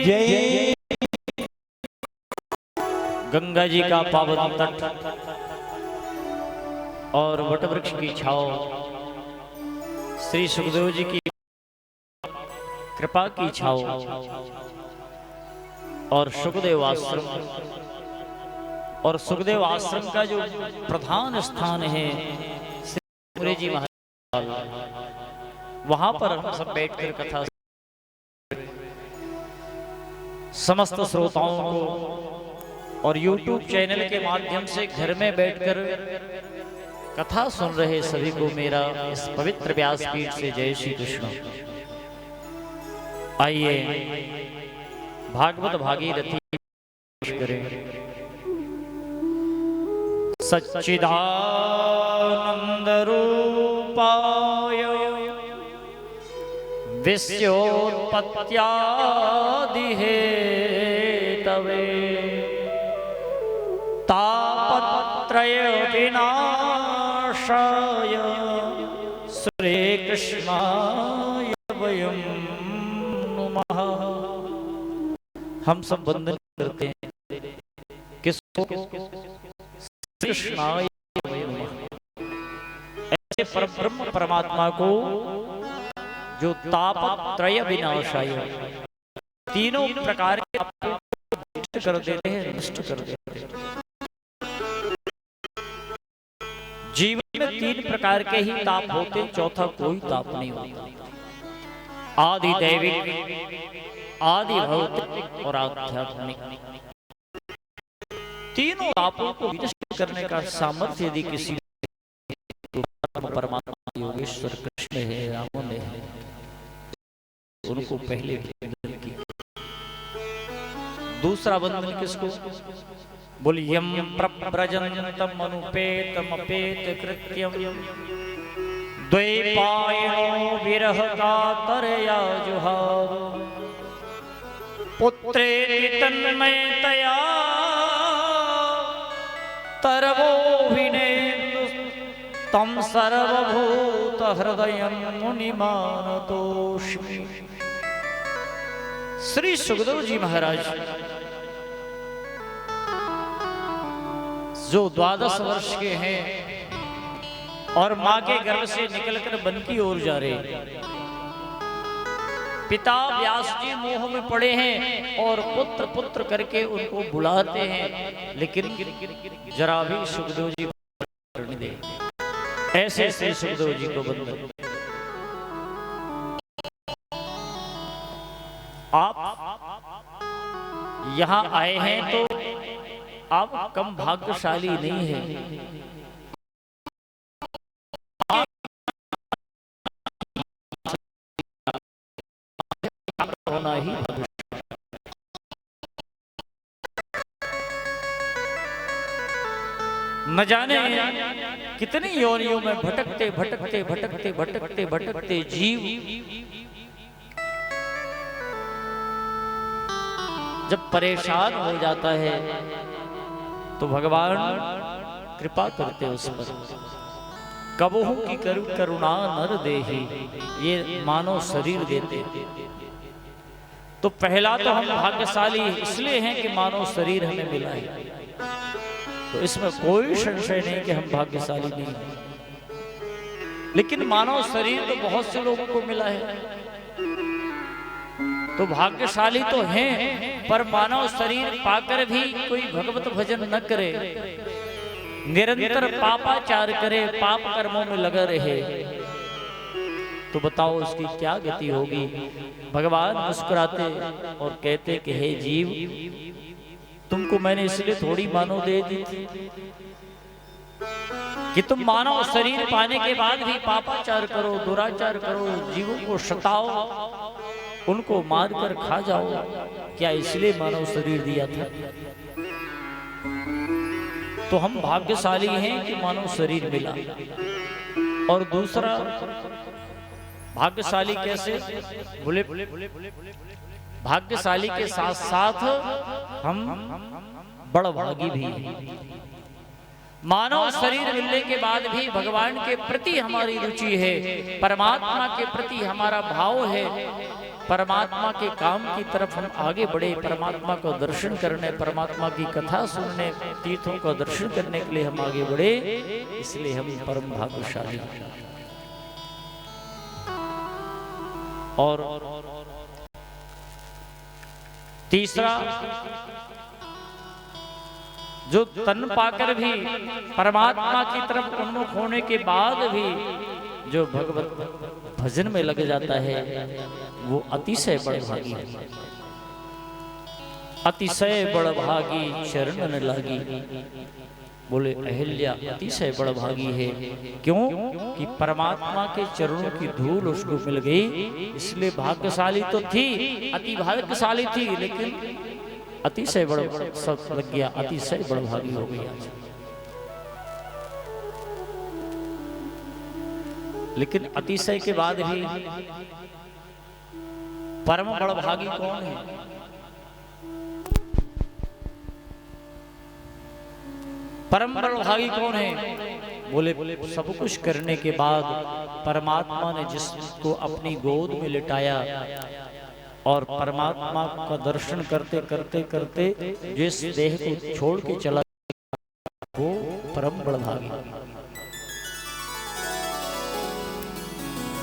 जय। गंगा जी का पावन तट और वटवृक्ष की छाव, श्री सुखदेव जी की कृपा की छाव और सुखदेव आश्रम, और सुखदेव आश्रम का जो प्रधान स्थान है श्री जी महाराज, वहां पर हम सब बैठकर कथा, समस्त श्रोताओं को और YouTube चैनल के माध्यम से घर में बैठकर कथा सुन रहे सभी को मेरा इस पवित्र व्यासपीठ से जय श्री कृष्ण। आइए भागवत भागीरथी करें। सच्चिदानंद रूपाय विश्वोत्पत्त्यादि हेतवे तापत्रय विनाशाय श्री कृष्णाय वयं नुमः। हम सब वंदन करते हैं किसको? कृष्णाय वयं नुमः, ऐसे परब्रह्म परमात्मा को जो तापत्रय विनाशाय, तीनों प्रकार के आपको नष्ट कर देते हैं, नष्ट कर देते हैं। जीवन में तीन प्रकार के ही ताप होते, चौथा कोई ताप नहीं होता। आदि दैविक, आदि भौतिक और आध्यात्मिक, तीनों तापों को नष्ट करने का सामर्थ्य यदि किसी परमात्मा योगेश्वर कृष्ण है, राम में है, उनको पहले वंदन की। दूसरा वंदन किसको? बोलियम प्रव्रजन्तम अनुपेतमपेत कृत्यम द्वैपायनो विरह कातरया जुहाव पुत्रेति तन्मयतया तरवोभिनेन्दु तम सर्वभूत हृदयं मुनिमानतोऽस्मि। श्री सुखदेव जी महाराज जो 12 वर्ष के हैं और मां के गर्भ से निकलकर वन की ओर जा रहे, पिता व्यास जी मोह में पड़े हैं और पुत्र पुत्र करके उनको बुलाते हैं, लेकिन जरा भी सुखदेव जी नहीं दे। ऐसे श्री सुखदेव जी को वंदन। आप यहां आए हैं तो आप कम भाग्यशाली नहीं है। होना ही न जाने कितनी योनियों में भटकते भटकते भटकते भटकते भटकते जीव जब परेशान हो जाता है तो भगवान कृपा करते उस पर। कबहू की करुणा नर देही, ये मानव शरीर देते। तो पहला तो हम भाग्यशाली इसलिए हैं कि मानव शरीर हमें मिला है, तो इसमें कोई संशय नहीं कि हम भाग्यशाली नहीं हैं। लेकिन मानव शरीर तो बहुत से लोगों को मिला है, तो भाग्यशाली तो हैं, पर मानव शरीर पाकर भी कोई भगवत भजन न करे, निरंतर पापाचार करे, पाप कर्मों में लगा रहे, तो बताओ उसकी क्या गति होगी। भगवान मुस्कुराते और कहते कि हे जीव, तुमको मैंने इसलिए थोड़ी मानव दे दी थी कि तुम मानव शरीर पाने के बाद भी पापाचार करो, दुराचार करो, जीवों को सताओ, उनको मारकर खा जाओ। क्या इसलिए मानव शरीर दिया था? तो हम भाग्यशाली हैं कि मानव शरीर मिला। और दूसरा भाग्यशाली कैसे बोले, भाग्यशाली के साथ साथ हम बड़भागी भी हैं। मानव शरीर मिलने के बाद भी भगवान के प्रति हमारी रुचि है, परमात्मा के प्रति हमारा भाव है, परमात्मा के काम की तरफ हम आगे बढ़े, परमात्मा को दर्शन करने, परमात्मा की कथा सुनने, तीर्थों का दर्शन करने के लिए हम आगे बढ़े, इसलिए हम परम भाग्यशाली हैं। और तीसरा, जो तन पाकर भी परमात्मा की तरफ उन्मुख होने के बाद भी जो भगवत भजन में लग जाता है, वो अतिशय बड़भागी है। अतिशय बड़भागी चरण न लागी, बोले अहिल्या अतिशय बड़भागी है। क्यों? कि परमात्मा के चरणों की धूल उसको मिल गई, इसलिए भाग्यशाली तो थी, अति भाग्यशाली थी, लेकिन अतिशय बड़ सब लग गया, अतिशय बड़भागी हो गई आज। लेकिन अतिशय के बाद भी परम बड़भागी कौन है? परम बड़भागी कौन है? बोले सब कुछ करने के बाद परमात्मा ने जिसको अपनी गोद में लिटाया और परमात्मा का दर्शन करते करते करते जिस देह को छोड़ के चला, वो परम बड़भागी।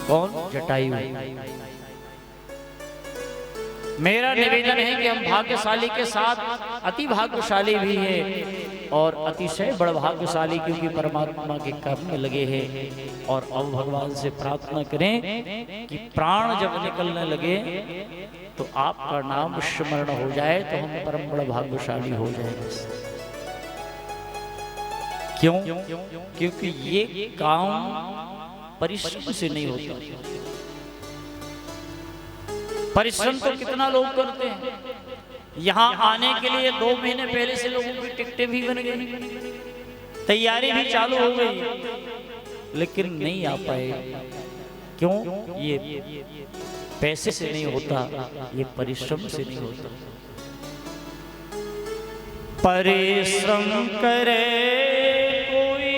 कौन? जटायु। मेरा निवेदन है कि हम भाग्यशाली के साथ अति भाग्यशाली भी हैं और अतिशय बड़ भाग्यशाली, क्योंकि परमात्मा के कर्म में लगे हैं। और अब भगवान से प्रार्थना करें कि प्राण जब निकलने लगे तो आपका नाम स्मरण हो जाए तो हम परम बड़ भाग्यशाली हो जाएंगे। क्यों? क्योंकि ये काम परिश्रम से नहीं होता। परिश्रम तो कितना लोग करते हैं, यहाँ आने के लिए 2 महीने पहले से लोगों की टिकटें भी बन गई, तैयारी भी चालू हो गई, लेकिन नहीं आ पाए। क्यों? ये पैसे से नहीं होता, ये परिश्रम से नहीं होता। परिश्रम करे कोई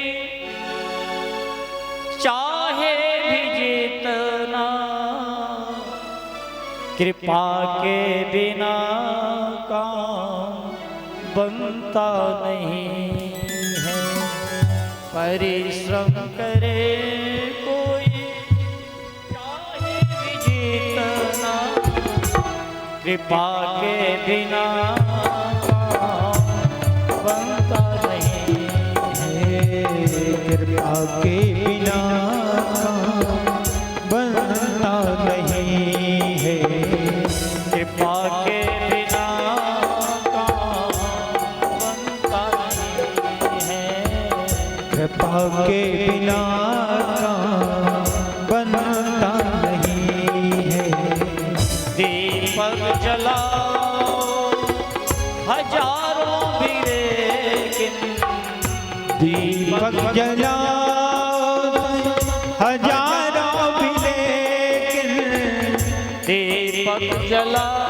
चाहे भी जितना, कृपा के बिना काम बनता नहीं है। परिश्रम करे कोई चाहे भी जितना, कृपा के बिना काम बनता नहीं है। कृपा के बिना काम बनता नहीं है। कृपा के बिना काम बनता नहीं है। कृपा के बिना काम बनता नहीं है। दीपक जलाओ हजारों भी लेकिन, दीपक जलाओ हजारों भी लेकिन, दीपक जलाओ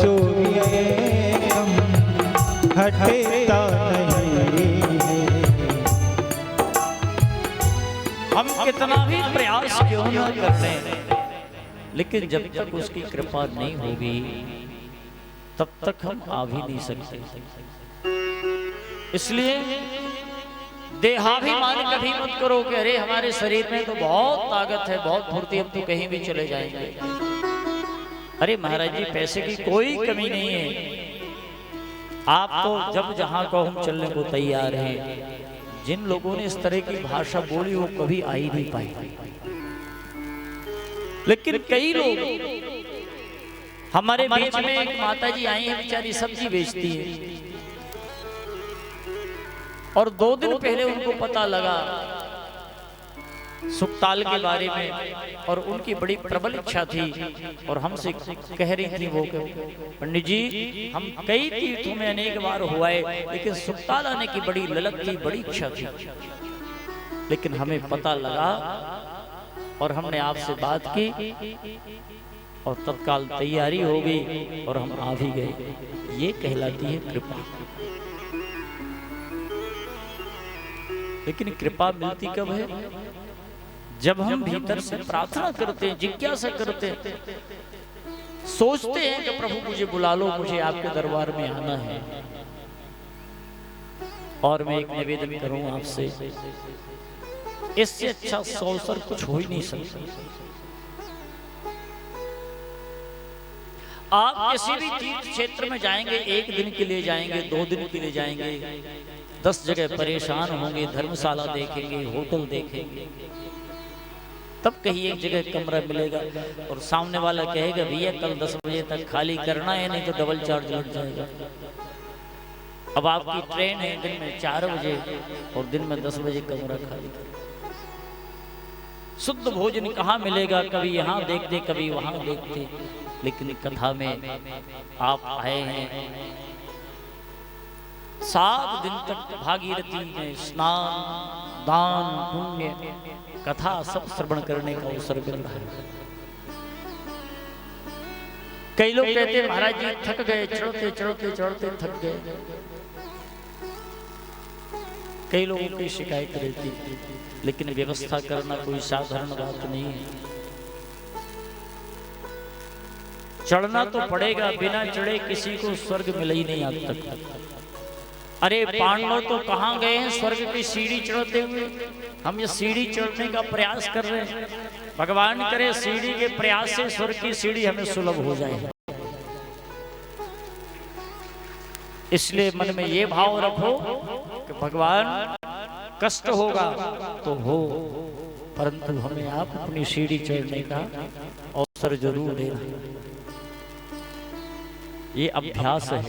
सूर्येकम हटता नहीं है। हम कितना भी प्रयास क्यों न कर लें, लेकिन जब तक उसकी कृपा नहीं होगी तब तक हम आ भी नहीं सकते। इसलिए देहाभिमान कभी मत करो कि अरे हमारे शरीर में तो बहुत ताकत है, बहुत फुर्ती, हम तो कहीं भी चले जाएंगे। अरे महाराज जी, पैसे की कोई कमी नहीं है, आप तो जब जहां को हम चलने को तैयार हैं। जिन लोगों ने इस तरह की भाषा बोली वो कभी आ ही नहीं पाई। लेकिन कई लोग, हमारे बीच में एक माता जी आई है, बेचारी सब्जी बेचती है, और 2 दिन पहले उनको पता लगा सुकताल के बारे में, और उनकी बड़ी प्रबल इच्छा थी, और हमसे कह रही थी वो कि पंडित जी, हम कई तीर्थों में अनेक बार हुआ है, लेकिन सुकताल आने की बड़ी ललक थी, बड़ी इच्छा थी, लेकिन हमें पता लगा और हमने आपसे बात की और तत्काल तैयारी हो गई और हम आ भी गए। ये कहलाती है कृपा। लेकिन कृपा मिलती कब है? जब हम भीतर से प्रार्थना करते हैं, जिज्ञासा करते हैं, सोचते हैं कि प्रभु मुझे बुला लो, मुझे आपके दरबार में आना है। और मैं एक निवेदन करूं आपसे, इससे अच्छा अवसर कुछ हो ही नहीं सकता। आप किसी भी तीर्थ क्षेत्र में जाएंगे, 1 दिन के लिए जाएंगे, 2 दिन के लिए जाएंगे, 10 जगह परेशान होंगे, धर्मशाला देखेंगे, होटल देखेंगे, तब कहीं एक जगह कमरा मिलेगा और सामने वाला कहेगा भैया कल 10 बजे तक खाली करना है, नहीं तो डबल चार्ज लग जाएगा। अब आपकी ट्रेन है दिन में 4 बजे और दिन में 10 बजे कमरा खाली। शुद्ध भोजन कहाँ मिलेगा? कभी यहाँ देखते, कभी वहां देखते, लेकिन कथा में आप आए हैं, 7 दिन तक भागीरथी में स्नान, दान, पुण्य, कथा सब श्रवण करने का अवसर मिल रहा है। कई लोग कहते हैं महाराज जी थक गए, चढ़ते चढ़ते चढ़ते थक गए। कई लोगों की शिकायत रहती, लेकिन व्यवस्था करना कोई साधारण बात नहीं है। चढ़ना तो पड़ेगा, बिना चढ़े किसी को स्वर्ग मिला ही नहीं आज तक। अरे पांडव तो कहां गए हैं स्वर्ग की सीढ़ी चढ़ते हुए? हम ये सीढ़ी चढ़ने का प्रयास कर रहे हैं। भगवान करे सीढ़ी के प्रयास से स्वर्ग की सीढ़ी हमें सुलभ हो जाए। इसलिए मन में ये भाव रखो कि भगवान कष्ट होगा तो हो, परंतु हमें आप अपनी सीढ़ी चढ़ने का अवसर जरूर देना। ये अभ्यास है।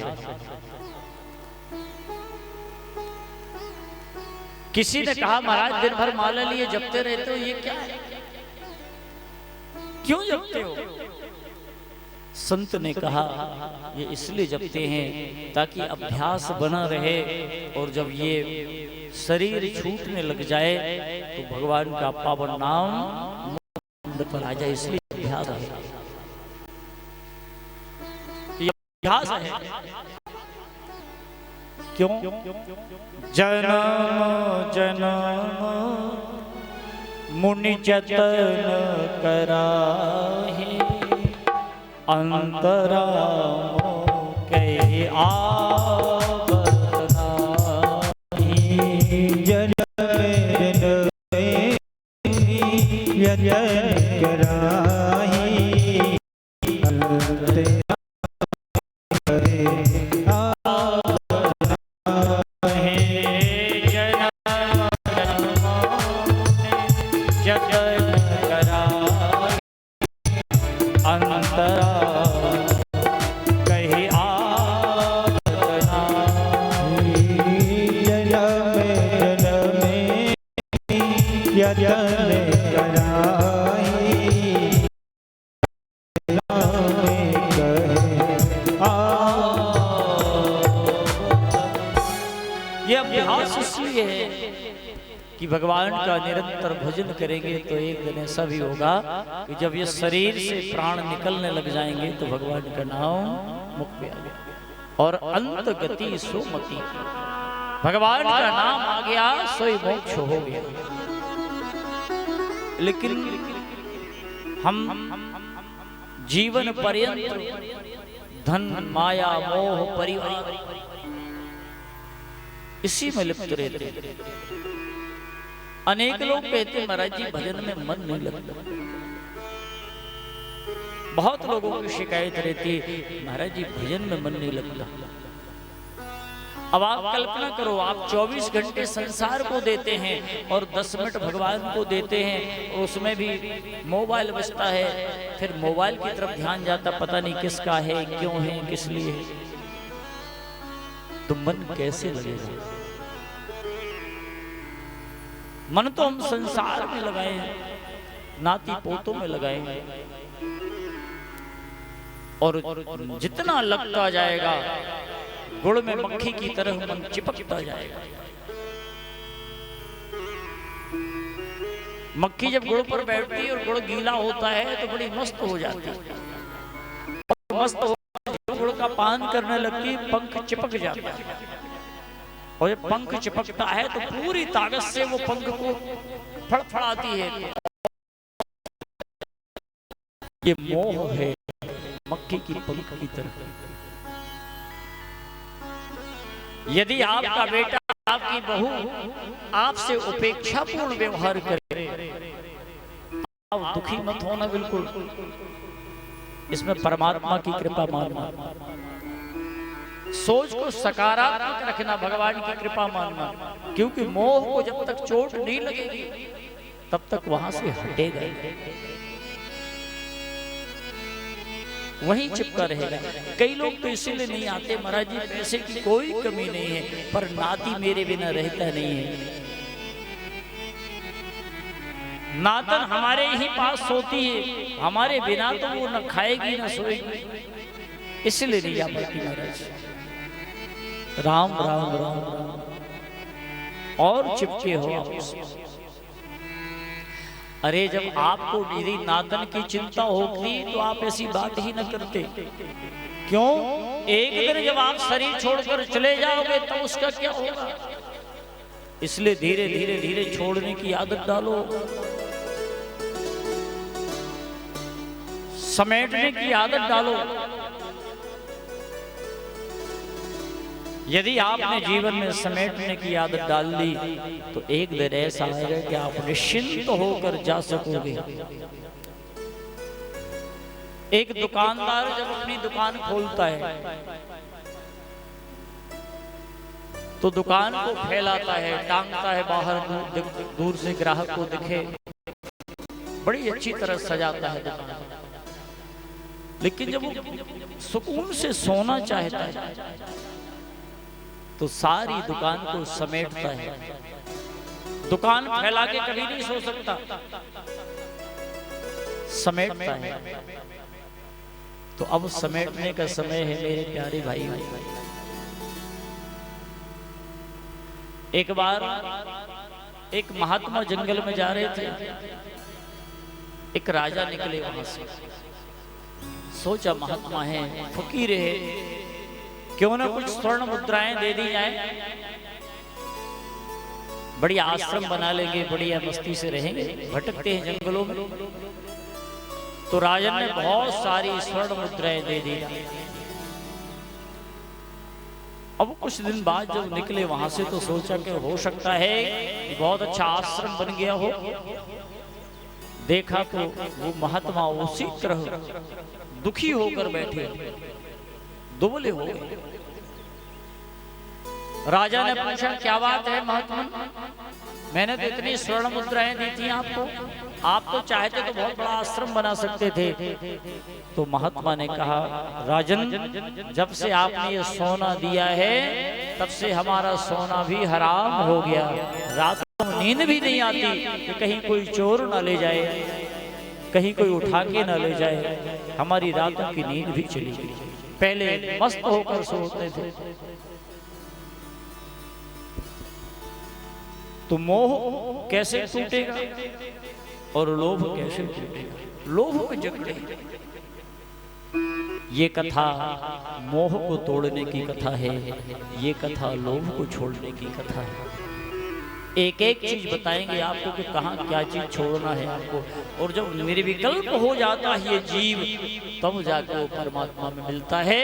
किसी ने कहा महाराज दिन भर माला लिए जपते रहते हो, ये क्या है, क्यों जपते हो? संत ने कहा ये इसलिए जपते हैं ताकि अभ्यास बना रहे, और जब ये शरीर छूटने लग जाए तो भगवान का पावन नाम मुंड पर आ जाए, इसलिए अभ्यास है। ये अभ्यास है। क्यों? जन्म जन्म मुनि जतन कराहे, अंतरा के आवत नाही। जन्म कराही, भगवान का निरंतर भजन करेंगे तो एक दिन ऐसा भी होगा कि जब ये शरीर से प्राण निकलने लग जाएंगे तो भगवान का नाम मुख पे आ गया। और अंत गति सुमति, भगवान का नाम आ गया सोई मोक्ष हो गया। लेकिन हम जीवन पर्यंत धन माया मोह परिवार इसी में लिप्त रहते। अनेक लोग कहते महाराज जी भजन में मन नहीं लगता। बहुत लोगों की शिकायत रहती है महाराज जी भजन में मन नहीं लगता। अब आप कल्पना करो, आप 24 घंटे संसार को देते हैं और 10 मिनट भगवान को देते हैं, उसमें भी मोबाइल बजता है, फिर मोबाइल की तरफ ध्यान जाता, पता नहीं किसका है, क्यों है, किस लिए है, तो मन कैसे लगेगा? मन तो हम संसार में लगाए हैं, नाती पोतों में लगाए हैं, और जितना लगता जाएगा गुड़ में मक्खी की तरह मन चिपकता जाएगा। मक्खी जब गुड़ पर बैठती है और गुड़ गीला होता है तो बड़ी मस्त हो जाती है, मस्त हो गुड़ का पान करने लगती, पंख चिपक जाता है, और जब पंख चिपकता है तो पूरी ताकत से वो पंख को फड़फड़ाती है। ये मोह है मक्खी की पंख की तरह। यदि आपका बेटा आपकी बहू आपसे उपेक्षापूर्ण व्यवहार करे, आप दुखी मत होना बिल्कुल, इसमें परमात्मा की कृपा मानना, सोच को सकारात्मक रखना, भगवान की कृपा मानना, क्योंकि मोह को जब तक चोट नहीं लगेगी तब तक वहां से हटेगा, वहीं चिपका रहेगा। कई लोग तो इसीलिए नहीं आते महाराज जी पैसे की कोई कमी नहीं है, पर नाती मेरे बिना रहता नहीं है। नातन हमारे ही पास सोती है, हमारे बिना तो वो न खाएगी न सोएगी, इसलिए नहीं आ पाती महाराज। राम राम राम राम और चिपके हो आप। अरे जब आपको मेरी नातन की चिंता होती तो आप ऐसी बात ही न करते। क्यों? एक दिन जब आप शरीर छोड़कर चले जाओगे तो उसका क्या होगा? इसलिए धीरे धीरे धीरे छोड़ने की आदत डालो, समेटने की आदत डालो। यदि आपने जीवन में समेटने की आदत डाल ली तो एक दिन ऐसा आएगा कि आप निश्चिंत होकर जा सकोगे। एक दुकानदार जब अपनी दुकान खोलता है तो दुकान को फैलाता है, टांगता है बाहर, दूर से ग्राहक को दिखे, बड़ी अच्छी तरह सजाता है दुकान। लेकिन जब वो सुकून से सोना चाहता है तो सारी दुकान को समेटता है। दुकान फैला के कभी नहीं सो सकता, समेटता है। तो अब समेटने का समय है मेरे प्यारे भाई। एक बार एक महात्मा जंगल में जा रहे थे, एक राजा निकले वहां से। सोचा महात्मा है, फकीर है, क्यों ना कुछ स्वर्ण मुद्राएं दे दी जाए, बड़ी आश्रम बना लेंगे, बढ़िया मस्ती से रहेंगे, भटकते हैं जंगलों में। तो राजन ने बहुत सारी स्वर्ण मुद्राएं दे दी। अब कुछ दिन बाद जब निकले वहां से तो सोचा कि हो सकता है बहुत अच्छा आश्रम बन गया हो। देखा तो वो महात्मा उसी तरह दुखी होकर बैठे, दुबले हो गए। राजा ने पूछा क्या बात है महात्मा, मैंने तो इतनी स्वर्ण मुद्राएं दी थी आपको, आप तो चाहते तो बहुत बड़ा आश्रम बना सकते थे। तो महात्मा ने कहा राजन, जब से आपने ये सोना दिया है तब से हमारा सोना भी हराम हो गया। रात को नींद भी नहीं आती कि कहीं कोई चोर ना ले जाए, कहीं कोई उठा के ना ले जाए। हमारी रातों की नींद भी चली गई। पहले मस्त होकर सोते थे, तो मोह कैसे टूटेगा और लोभ कैसे टूटेगा? लोभ में जग गए। ये कथा मोह को तोड़ने की कथा है, ये कथा लोभ को छोड़ने की कथा है। एक एक चीज बताएंगे आपको कि कहाँ क्या चीज छोड़ना है आपको। और जब निर्विकल्प हो जाता है ये जीव, तब जाकर वो परमात्मा में मिलता है।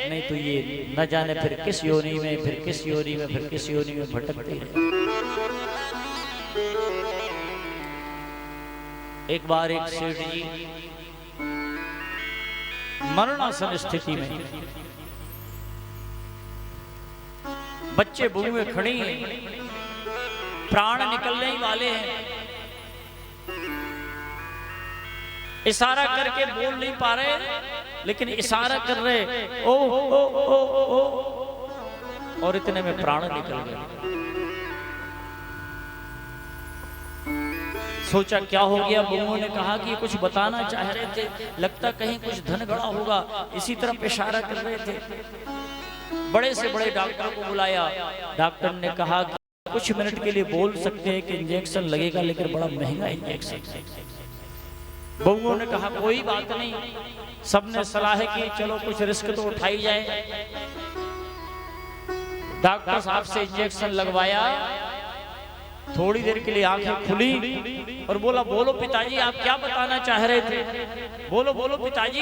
नहीं तो ये न जाने फिर किस योनि में, फिर किस योनि में, फिर किस योनि में भटकते हैं। एक बार एक सेठ जी मरणासन स्थिति में, बच्चे बुए खड़े हैं, प्राण निकलने ही वाले हैं, इशारा करके बोल नहीं पा रहे, लेकिन इशारा कर रहे ओ ओ ओ ओ, और इतने में प्राण निकल गए। सोचा क्या हो गया। बुआ ने कहा कि कुछ बताना चाह रहे थे, लगता कहीं कुछ धन गड़ा होगा, इसी तरफ इशारा कर रहे थे। बड़े से बड़े डॉक्टर को बुलाया। डॉक्टर ने कहा कि कुछ मिनट के लिए बोल सकते हैं कि इंजेक्शन लगेगा, लेकिन बड़ा महंगा इंजेक्शन। बुआ ने कहा कोई बात नहीं। सबने सलाह की चलो कुछ रिस्क तो उठाई जाए। डॉक्टर साहब से इंजेक्शन लगवाया। थोड़ी देर के लिए आंखें खुली और बोला बोलो पिताजी आप क्या बताना चाह रहे थे? बोलो बोलो पिताजी,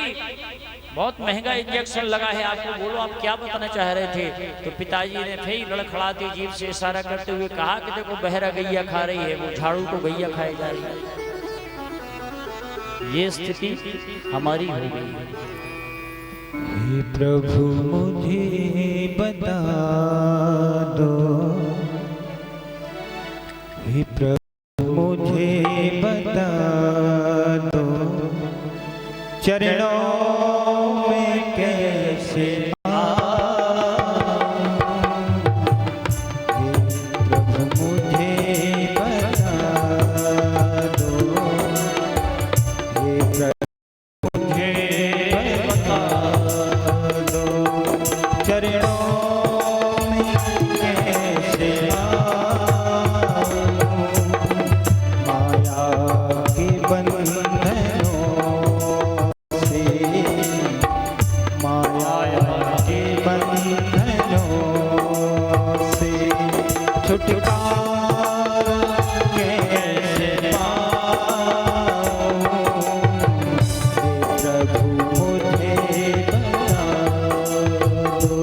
बहुत महंगा इंजेक्शन लगा है आपको, बोलो आप क्या बताना चाह रहे थे? तो पिताजी ने फिर लड़खड़ाती जीभ से इशारा करते हुए कहा कि देखो बहरा गैया खा रही है, वो झाड़ू को गैया खाई जा रही है। ये स्थिति हमारी हो गई है। हे प्रभु मुझे बता दो, हे प्रभु मुझे बता दो, चरणों में कैसे आऊं। हे प्रभु मुझे बता दो, हे प्रभु मुझे बता दो, चरणों में कैसे छुटकारा कैसे पाऊं। हे प्रभु मुझे बता दो।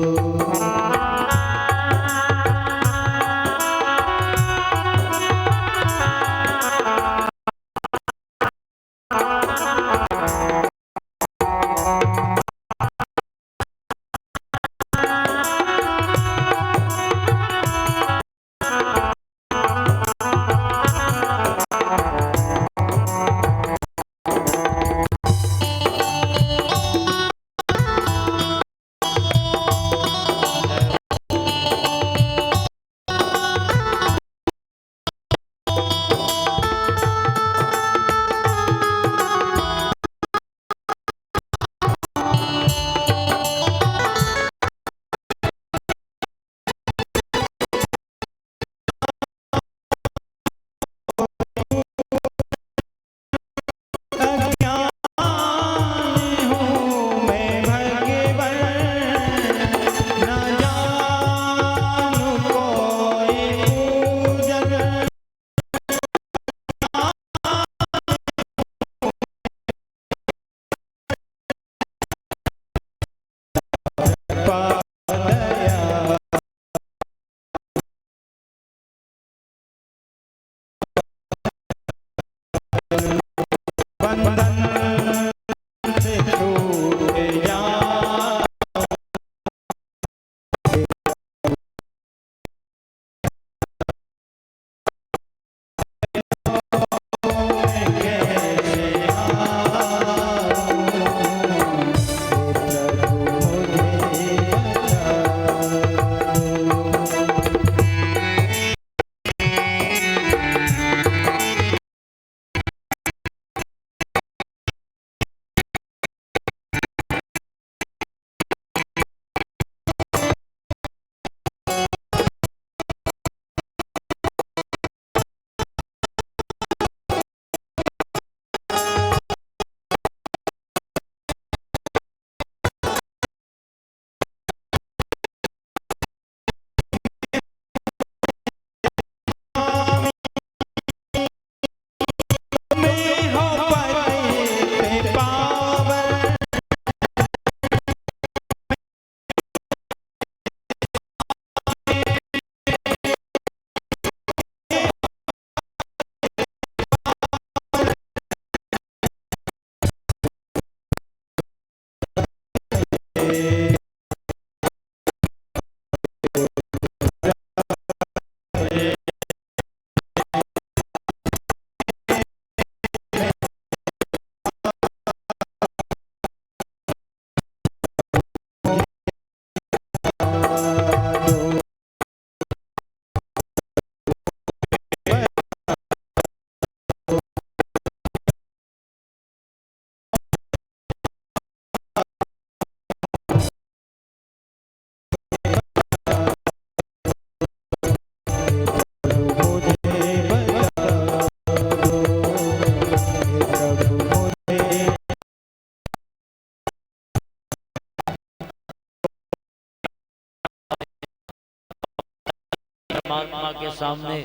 परमात्मा के सामने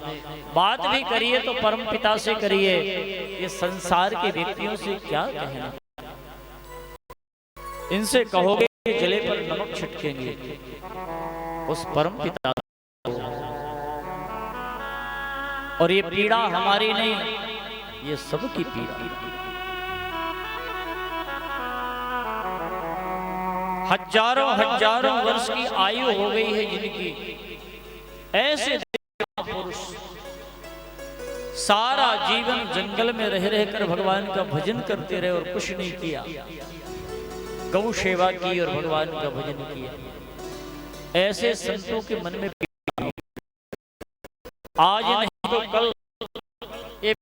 बात भी करिए तो परम पिता से करिए, ये संसार के व्यक्तियों से क्या कहना। इनसे कहोगे जले पर नमक छिटकेंगे, उस परम पिता को। और ये पीड़ा हमारी नहीं, ये सबकी पीड़ा। हजारों हजारों वर्ष की आयु हो गई है जिनकी, ऐसे पुरुष सारा जीवन जंगल में रह रहकर भगवान का भजन करते रहे और कुछ नहीं किया, गौ सेवा की और भगवान का भजन किया। ऐसे संतों के मन में आज नहीं तो कल ये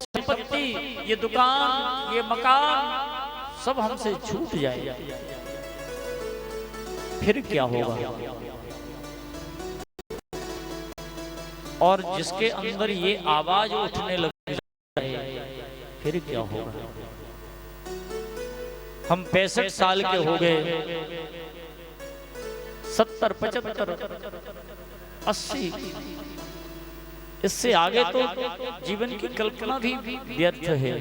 संपत्ति, ये दुकान, ये मकान सब हमसे छूट जाएगा, फिर क्या होगा। और जिसके अंदर ये आवाज उठने लग जाए फिर क्या होगा। हम 65 साल के हो गए, 70, 75, 80, इससे आगे तो जीवन की कल्पना भी व्यर्थ है।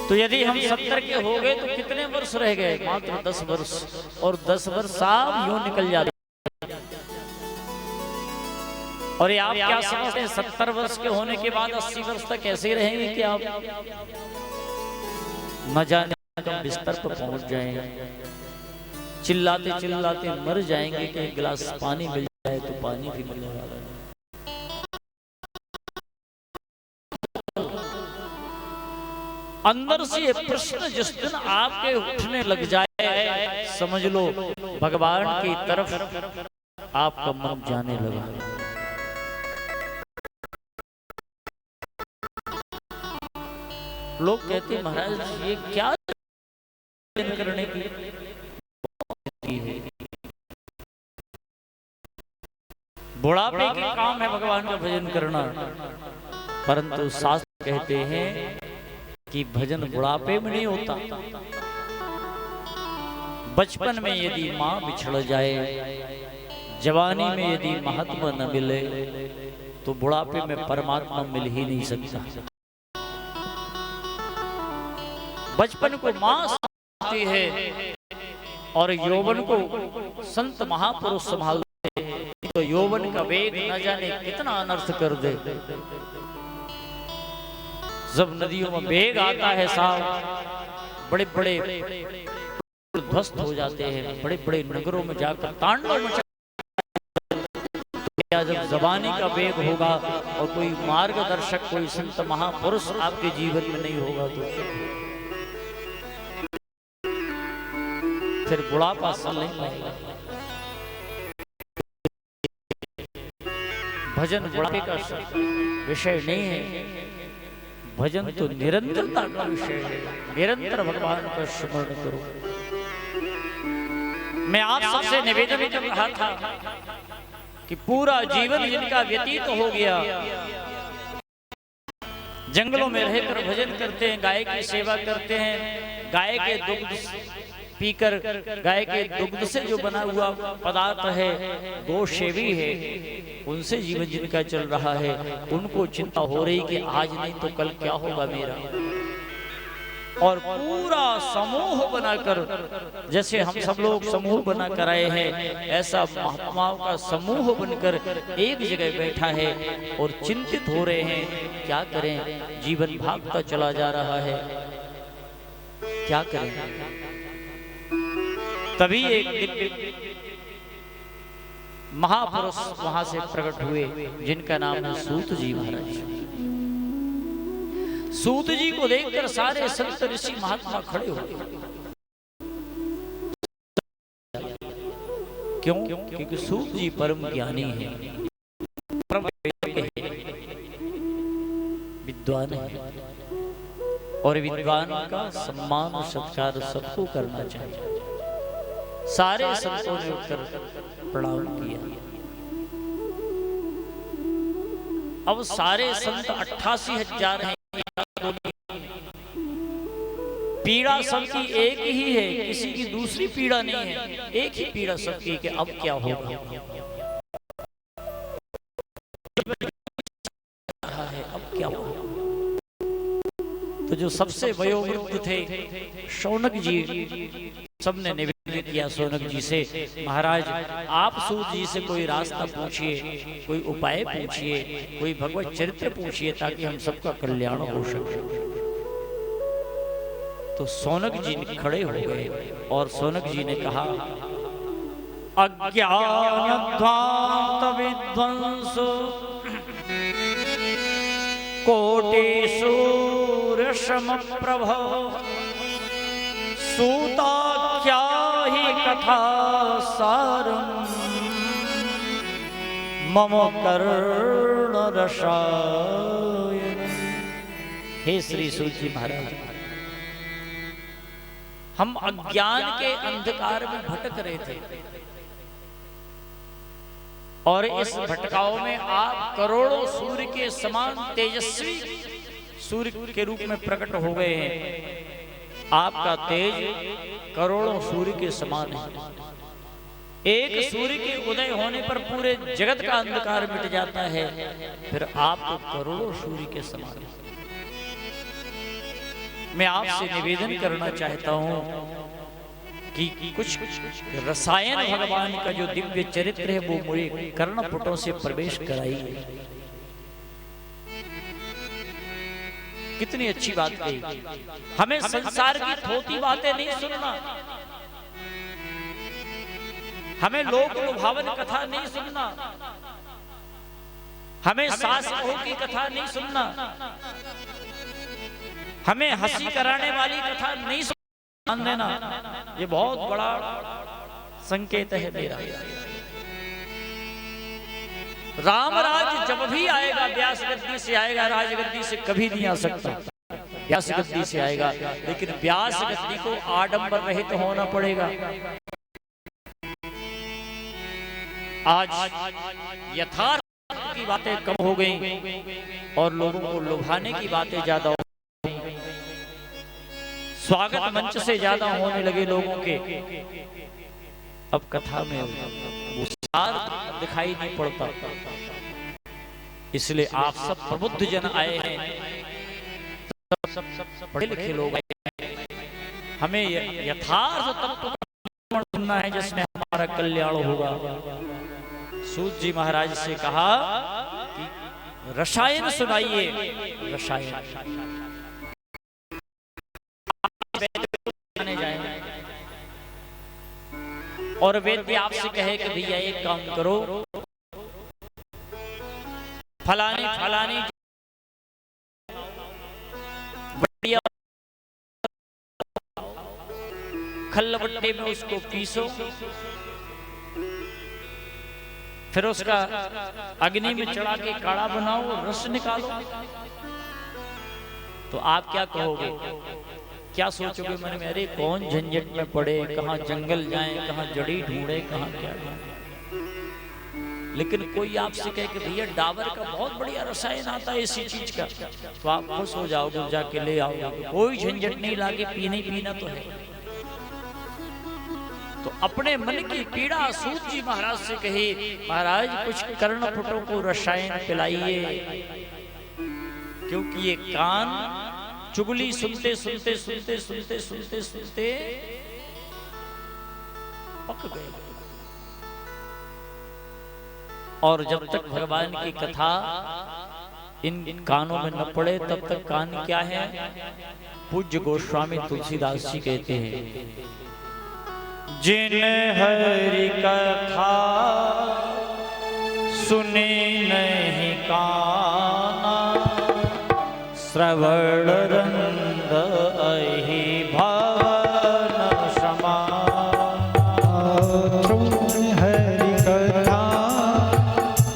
तो यदि हम 70 के हो गए तो कितने वर्ष रह गए? मात्र 10 वर्ष, और 10 वर्ष साफ यूं निकल जाते। और ये आप क्या समझते हैं 70 वर्ष के होने के बाद 80 वर्ष तक कैसे रहेंगे? क्या आप न जाने कब बिस्तर पर पहुंच जाएंगे, चिल्लाते चिल्लाते मर जाएंगे कि एक गिलास पानी मिल जाए तो पानी भी मिलेगा। अंदर से ये प्रश्न जिस दिन आपके उठने लग जाए, समझ लो भगवान की तरफ आपका मन जाने लगा। लोग कहते हैं महाराज ये क्या करने की है, बुढ़ापे के काम है भगवान का भजन करना। परंतु शास्त्र कहते हैं कि भजन बुढ़ापे में नहीं होता। बचपन में यदि माँ बिछड़ जाए, जवानी में यदि महात्मा न मिले, तो बुढ़ापे में परमात्मा मिल ही नहीं सकता। बचपन को माँ संभालती है और यौवन को संत महापुरुष संभालते हैं, तो यौवन का वेग न जाने कितना अनर्थ कर दे। जब नदियों में वेग आता है साहब, बड़े बड़े ध्वस्त हो जाते हैं, बड़े बड़े नगरों में जाकर तांडव मचा। जब जबानी का वेग होगा और कोई मार्गदर्शक, कोई संत महापुरुष आपके जीवन में नहीं होगा, तो फिर बुढ़ापा सल नहीं पाएगा। भजन बुढ़ापे का विषय नहीं है, भजन तो निरंतरता का विषय है। निरंतर भगवान का स्मरण करो। मैं आप सबसे निवेदन कर रहा था कि पूरा जीवन जिनका व्यतीत हो गया, जंगलों में रहकर भजन करते हैं, गाय की सेवा करते हैं, गाय के दुग्ध पीकर, गाय के दुग्ध से जो बना हुआ पदार्थ है, गो सेवी है, उनसे जीवन जिनका चल रहा है, उनको चिंता हो रही कि आज नहीं तो कल क्या होगा मेरा। और पूरा समूह बनाकर, जैसे हम सब लोग समूह बनाकर आए हैं, ऐसा महात्माओं का समूह बनकर एक जगह बैठा है और चिंतित हो रहे हैं क्या करें। जीवन भागता चला जा रहा है, क्या करें। तभी एक दिन महापुरुष वहां से प्रकट हुए, जिनका नाम है सूत जी महाराज। सूत जी को देखकर सारे संत ऋषि महात्मा खड़े हो गए। क्यों? क्योंकि सूत जी परम ज्ञानी है, विद्वान है, और विद्वान का सम्मान और सत्कार सबको करना चाहिए। सारे संतों ने उठकर प्रणाम किया। अब सारे संत 88,000 हैं, पीड़ा सबकी एक ही है, किसी की दूसरी पीड़ा नहीं है, एक ही पीड़ा सबकी कि अब क्या होगा है, अब क्या होगा। तो जो सबसे वयोवृद्ध थे शौनक जी, सबने निवेदन किया शौनक जी से, महाराज आप सूत जी से कोई रास्ता पूछिए, कोई उपाय पूछिए, कोई भगवत चरित्र पूछिए ताकि हम सबका कल्याण हो सके। तो शौनक जी खड़े हो गए और शौनक जी ने कहा, अज्ञान ध्वांत विध्वंस कोटि सूर्य सम प्रभ, सूता क्या ही कथा सारम, मम कर्ण रसायन। हे श्री सूत जी महाराज, हम अज्ञान के अंधकार में भटक रहे थे और इस भटकाव में आप करोड़ों सूर्य के समान तेजस्वी सूर्य के रूप में प्रकट हो गए हैं। आपका तेज करोड़ों सूर्य के समान है। एक सूर्य के उदय होने पर पूरे जगत का अंधकार मिट जाता है, फिर आप तो करोड़ों सूर्य के समान है। मैं आपसे निवेदन करना चाहता हूं कि कुछ रसायन भगवान का जो दिव्य चरित्र है वो मुझे कर्णपुटों से प्रवेश कराइए। कितनी अच्छी बात कही। हमें संसार की थोती बातें नहीं सुनना, हमें लोक लुभावन कथा नहीं सुनना, हमें सास बहू की कथा नहीं सुनना, हमें हंसी कराने वाली कथा नहीं ध्यान देना। ये बहुत बड़ा संकेत है मेरा। राम राज जब भी आएगा व्यास गद्दी से आएगा, राजगद्दी से कभी नहीं आ सकता। व्यास गद्दी से आएगा, लेकिन व्यास गद्दी को आडंबर रहित होना पड़ेगा। आज यथार्थ की बातें कम हो गई और लोगों को लुभाने की बातें ज्यादा हो, स्वागत मंच से ज्यादा होने लगे लोगों के। अब कथा में वो सार दिखाई नहीं पड़ता। इसलिए आप सब प्रबुद्ध जन आए हैं, सब पढ़े लिखे लोग आए हैं। हमें यथार्थ तत्व का सुनना है जिसमें हमारा कल्याण होगा। सूत जी महाराज से कहा कि रसायन सुनाइए। रसायन और वेद आपसे कहे कि भैया एक काम करो, फलानी फलानी बढ़िया खल्लबट्टे में उसको पीसो, फिर उसका अग्नि में चढ़ा के काढ़ा बनाओ, रस निकालो। तो आप क्या कहोगे, क्या सोचोगे मन में? अरे कौन झंझट में पड़े, कहाँ जंगल जाएं, कहाँ जड़ी ढूंढे, कहाँ क्या। लेकिन कोई आपसे कहे कि भैया डाबर का बहुत बढ़िया रसायन आता है इसी चीज का, तो आप खुश हो जाओगे, जाके ले आओगे। कोई झंझट नहीं, लाके पीना ही पीना तो है। तो अपने मन की पीड़ा सूत जी महाराज से कही, महाराज कुछ कर्णपुटों को रसायन पिलाइए, क्योंकि ये कान चुगली सुनते सुनते सुनते सुनते सुनते सुनते पक गए। और जब तक भगवान की कथा इन कानों में न पड़े तब तक कान क्या है। पूज्य गोस्वामी तुलसीदास जी कहते हैं, जिन हरि कथा सुने नहीं काना, श्रवण रंग अहि भवन समान। हरि कथा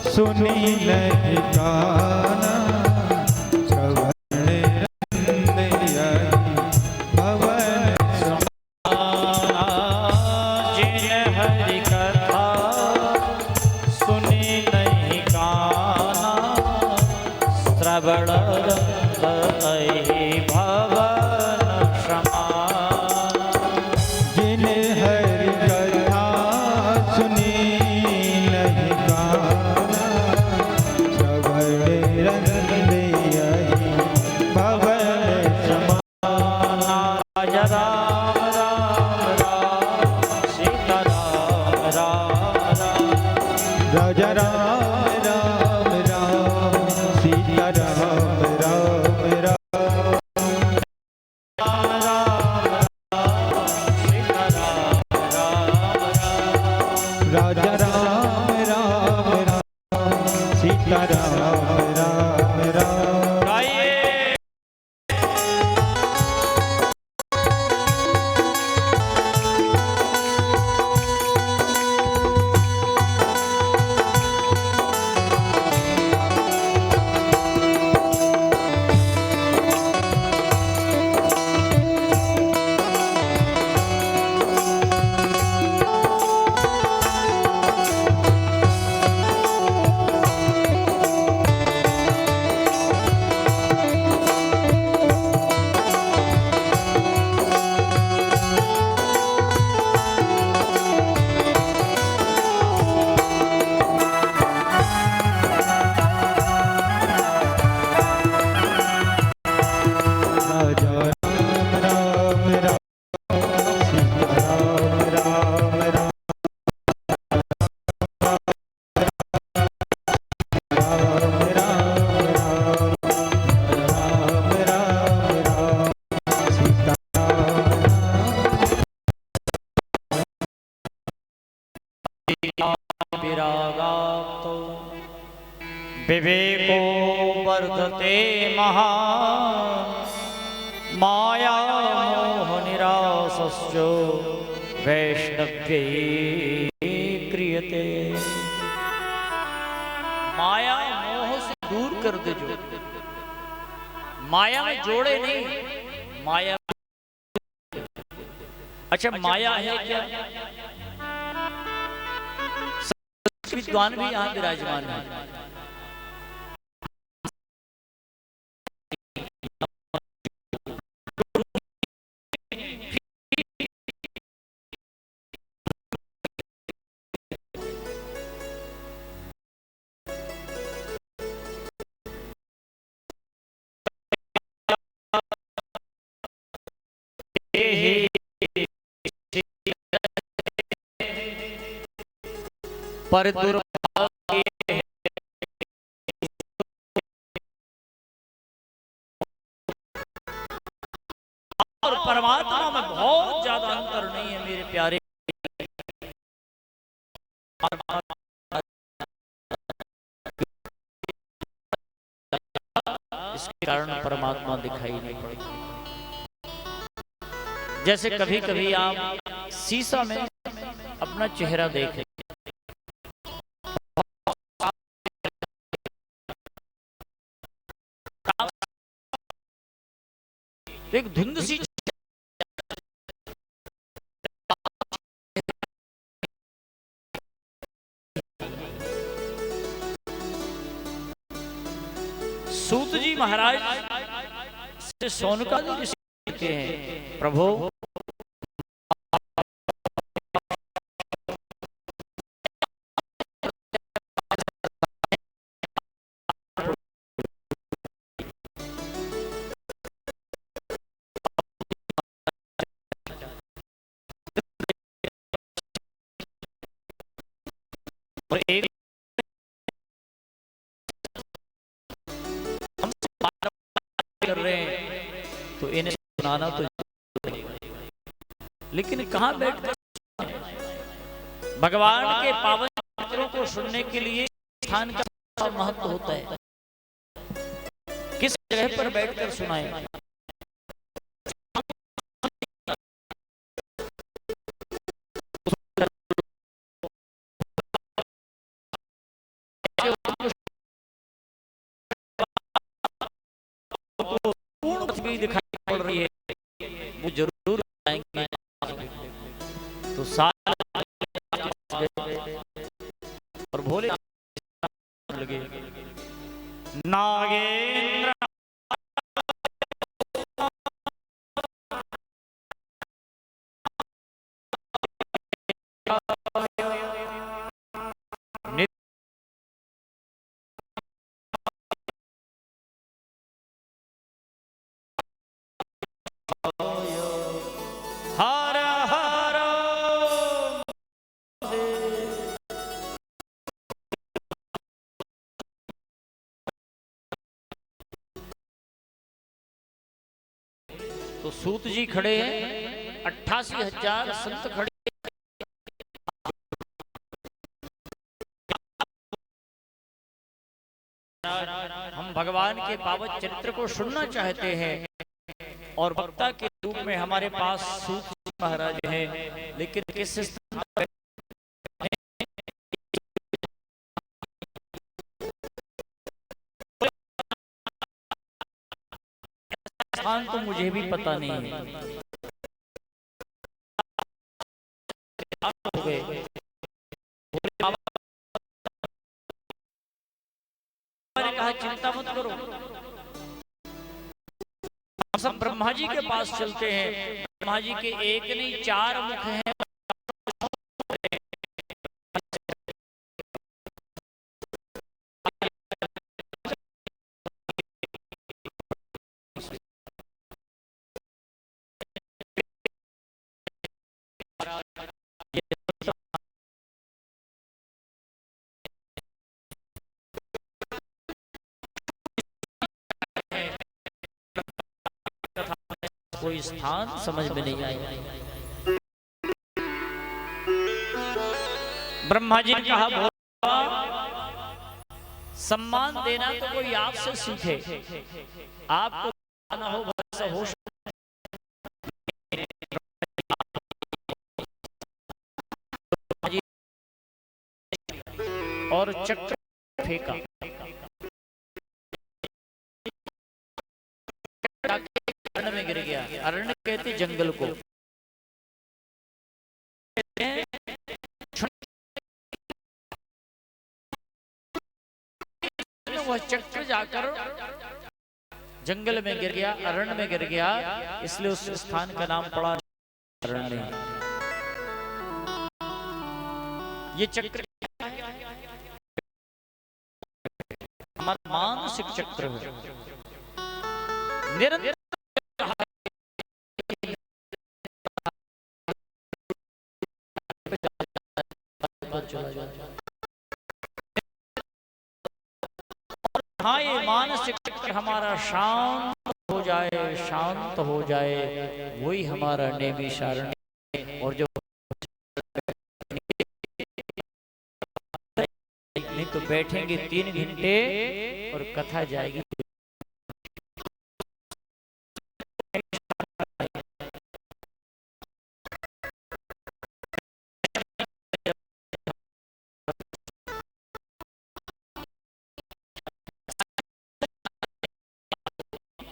सुनी नहीं काना, श्रवण रंग अहि भवन समान। जिन हरि कथा सुनी नहीं काना, श्रवण रंग अहि भवन राजा राम राम राम, सीता राम राम राम। गाइए विरागात् विवेको वर्धते महान्, माया मोह निरासश्च वैष्णव्ये क्रियते। माया मोह से दूर कर दे जो, माया में जोड़े नहीं, माया। अच्छा माया है क्या? विद्वान भी यहाँ विराजमान है। पर दुर्भाग्य और परमात्मा में बहुत ज्यादा अंतर नहीं है मेरे प्यारे। इसके कारण परमात्मा दिखाई नहीं पड़ता। जैसे कभी कभी आप शीशा में अपना चेहरा देखें, एक धुंध सी सूत जी महाराज से सोनकादि ऋषि कहते हैं, प्रभु और एक कर रहे हैं तो इन्हें सुनाना तो, लेकिन कहां बैठ भगवान के पावन मंत्रों को सुनने के लिए स्थान का महत्व होता है। किस जगह पर बैठकर सुनाएं? पूर्ण दिखाई पड़ रही है, वो जरूर आएंगे। तो सारे और भोले लगे नागेंद्र हर हर तो सूत जी खड़े हैं, 88,000 संत खड़े, हम भगवान के पावन चरित्र को सुनना चाहते हैं और वक्ता के रूप में हमारे पास सूत जी महाराज हैं, लेकिन किस स्थान पर स्थान तो मुझे भी पता नहीं है। हो गए ने कहा चिंता मत करो, हम सब ब्रह्मा जी के पास चलते हैं। ब्रह्मा जी के एक नहीं 4 मुख हैं। कोई स्थान समझ में नहीं आया। ब्रह्मा जी ने कहा भोला, सम्मान देना तो कोई आपसे सीखे, आपको ना हो वैसा हो। और चक्र फेंका, अरण्य में गिर गया। अरण्य कहते जंगल को। वह चक्र जाकर जंगल में गिर गया, अरण्य में गिर गया, इसलिए उस स्थान का नाम पड़ा अरण्य। ये चक्र हमारा मानसिक चक्र है। निरंतर हाँ, ये मानसिक चक्र हमारा शांत हो जाए, शांत हो जाए, वही हमारा नैमिषारण्य। और जो नहीं तो बैठेंगे 3 घंटे और कथा जाएगी।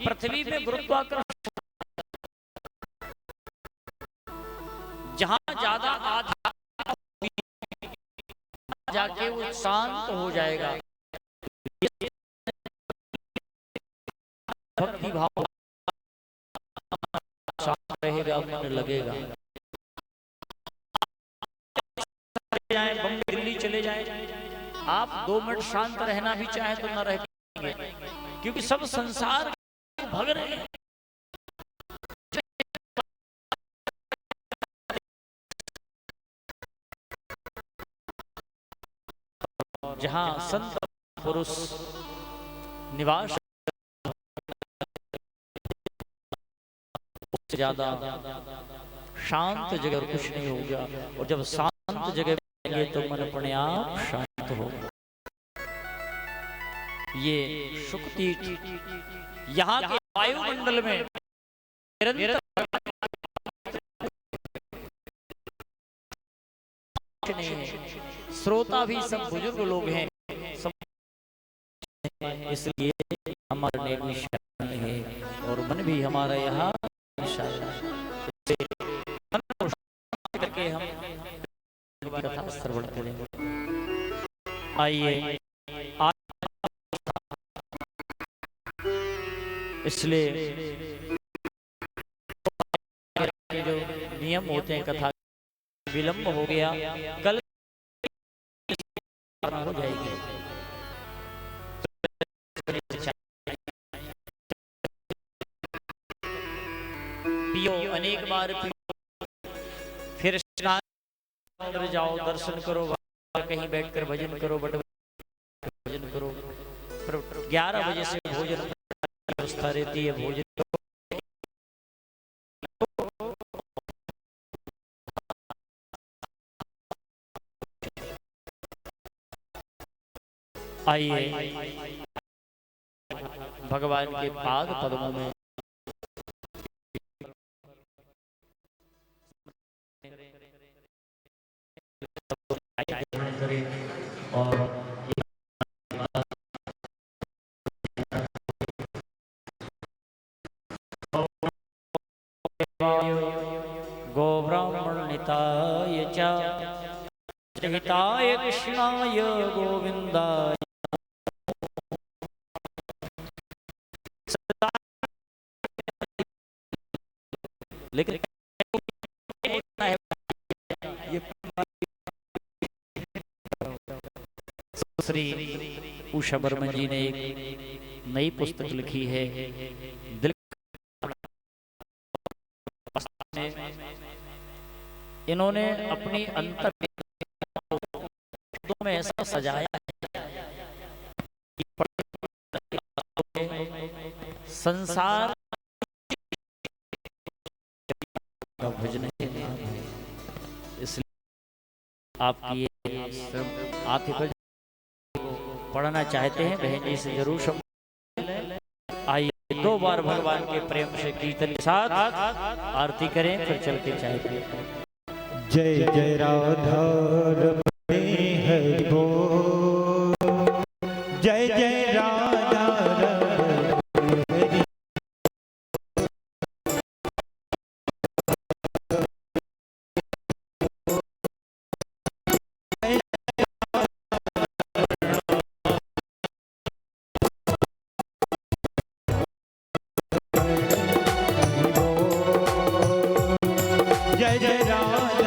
पृथ्वी में गुरुत्वाकर्षण जहां ज्यादा आधा जाके वो शांत हो जाएगा। भक्ति भाव शांत रहेगा, मन लगेगा। जाए बम्बई दिल्ली चले जाए, आप 2 मिनट शांत रहना भी चाहे तो न रह पाएंगे, क्योंकि सब संसार भग रहे हैं। जहां संत पुरुष निवास, उससे ज्यादा शांत जगह कुछ नहीं होगा। और जब शांत जगह रहेंगे तो मन अपने आप शांत होगा। ये शुक्तीर्थ यहाँ के वायुमंडल में निरंतर नहीं है। श्रोता भी सब बुजुर्ग लोग हैं, सब इसलिए हमारा नैमिषारण्य है और मन भी हमारा यहाँ करके हम कथा श्रवण करेंगे। आइए, इसलिए जो नियम होते हैं, कथा विलंब हो गया, कल हो जाएगी। पियो अनेक बार पियो, फिर स्नान जाओ, दर्शन करो, कहीं बैठकर भजन करो, बट भजन करो। 11 बजे से भोजन व्यवस्था रहती है, भोजन आइए भगवान के पाद पद्मों में और गो ब्राह्मण निताय च हिताय कृष्णाय गोविंदाय लेकिन ये श्री उषा बर्मन जी ने एक नई पुस्तक लिखी है दिल। इन्होंने अपनी अंतर में ऐसा सजाया है संसार का भजन, इसलिए आपकी ये आतिफा पढ़ना चाहते हैं बहन जी से जरूर आइए 2 बार भगवान के प्रेम से कीर्तन के साथ आरती करें, फिर चल के चाय पिए। जय जय राधा रमणे हरि बोल, जय जय राधा रमणे जय जय राधा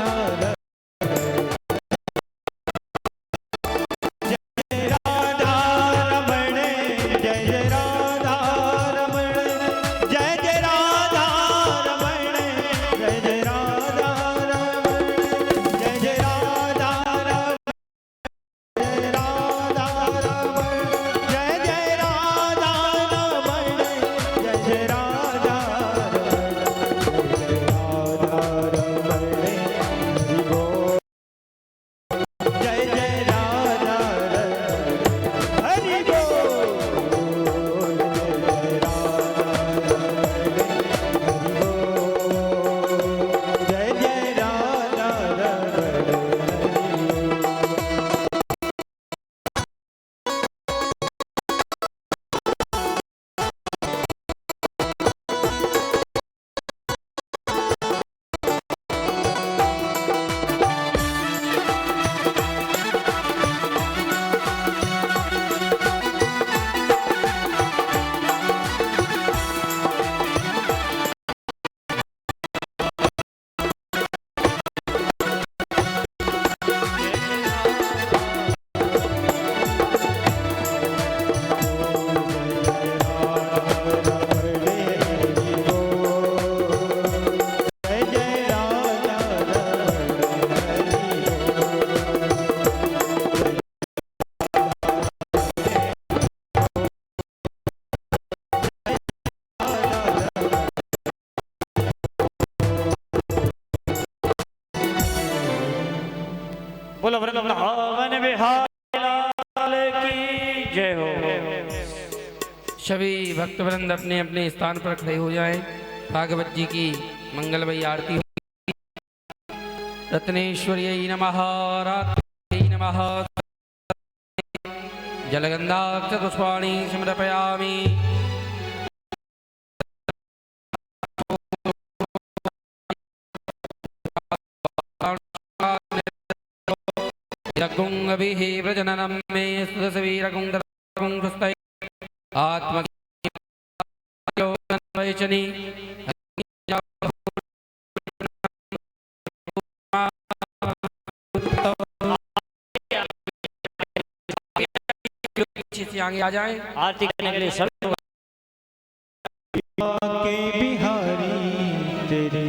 बोलो वृंदावन बिहारी लाल की जय हो। सभी भक्तवृंद अपने अपने स्थान पर खड़े हो जाएं। भागवत जी की मंगलमयी आरती। रत्नेश्वर्यै नमः, रात्रै नमः। जलगन्धाक्षपुष्पाणि समर्पयामि। रघुंगभिः व्रजननं मे सुरसवीरगुंधरगुंधस्तै आत्मवैचनी आगे आ जाएं। आरती करने के लिए सब के बिहारी तेरी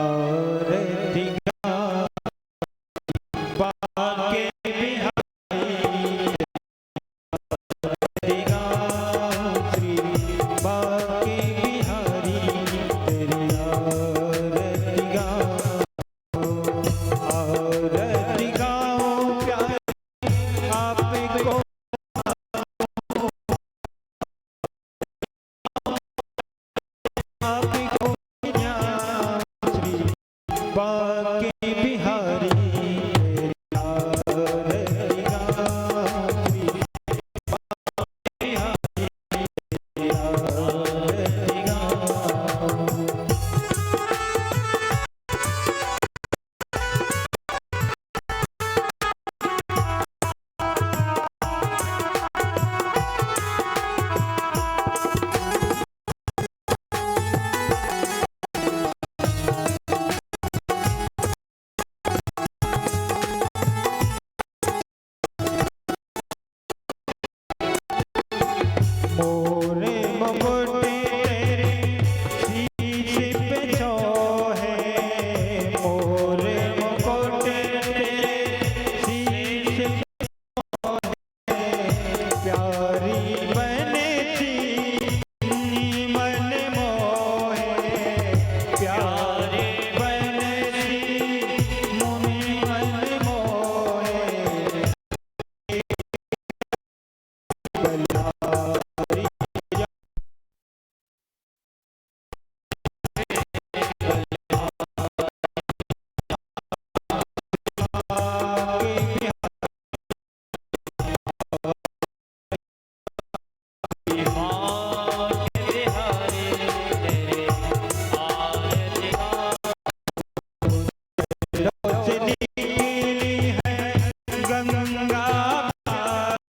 आरती बाके बिहारी तेरी श्री बाके बिहारी तेरी आरती गाओ प्यारे आपको बाके बिहारी तेरी आरती गाऊं श्री बाके बिहारी तेरी आरती गाऊं। मोरे मुकुट तेरे शीश पे सोहे, मोरे मुकुट तेरे शीश पे सोहे, प्यारी बनती मन मोहे, प्यारी बनती मुनि मन मोहे। रोशनी नीली है गंगा प्यारी,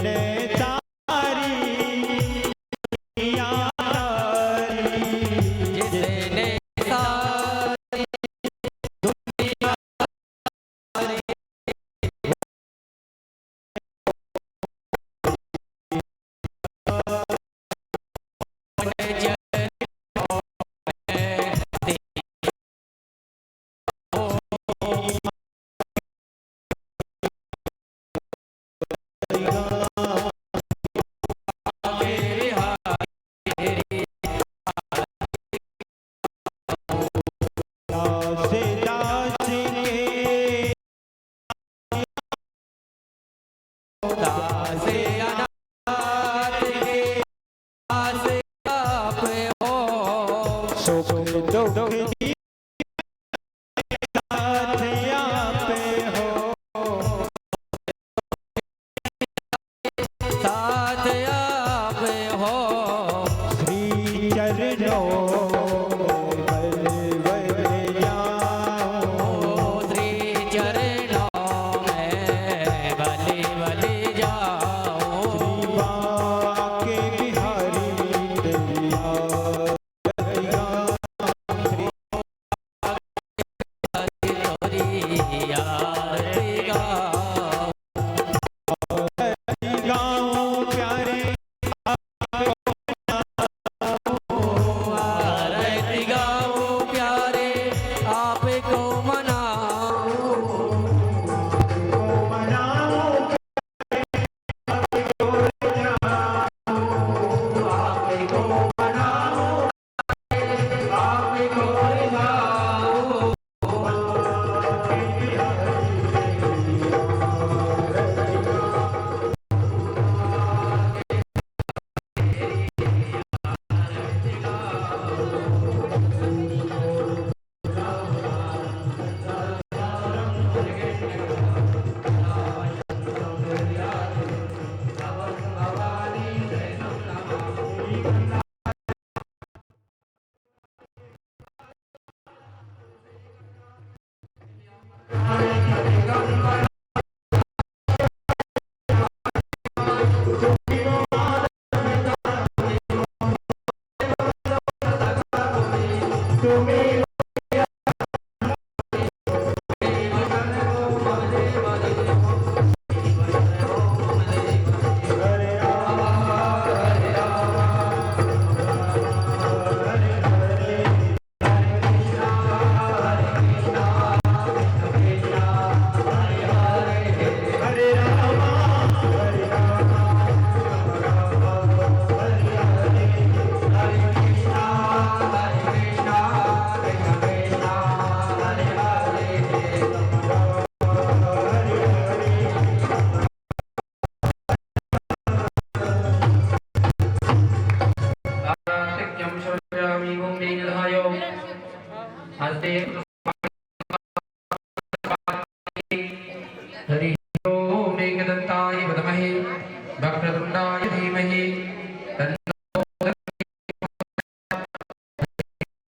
ने तारी यारी, जिसने सारी दुनिया दास दास के दास अनाथ के दास आप हो, सुख दुख की साथ आप हो, साथ आप हो। श्री चरणों में बल बल जाऊं, श्री चरणों में बलि बलि जाओ। बाके बिहारी तेरी आरती गाऊं, श्री तेरी आरती गाओ। आरती गाऊं प्यारे आरती गाओ प्यारे आपको मनाओ। मनाऊं तुम्हें